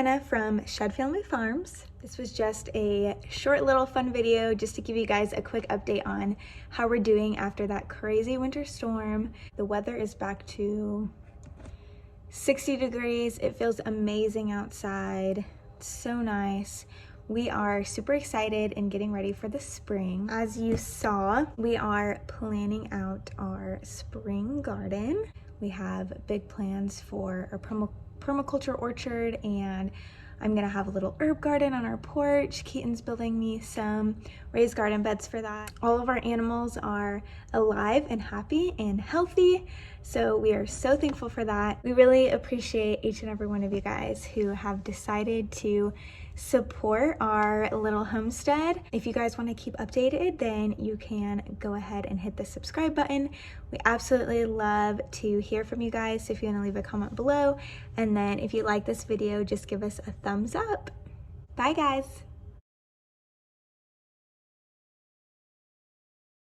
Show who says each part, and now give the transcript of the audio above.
Speaker 1: Hannah from Shed Family Farms. This was just a short little fun video just to give you guys a quick update on how we're doing after that crazy winter storm. The weather is back to 60 degrees. It feels amazing outside. It's so nice. We are super excited and getting ready for the spring. As you saw, we are planning out our spring garden. We have big plans for our permaculture orchard, and I'm gonna have a little herb garden on our porch. Keaton's building me some raised garden beds for that. All of our animals are alive and happy and healthy, so we are so thankful for that. We really appreciate each and every one of you guys who have decided to support our little homestead. If you guys want to keep updated, then you can go ahead and hit the subscribe button. We absolutely love to hear from you guys, so if you want to leave a comment below, and then if you like this video, just give us a thumbs up. Bye guys.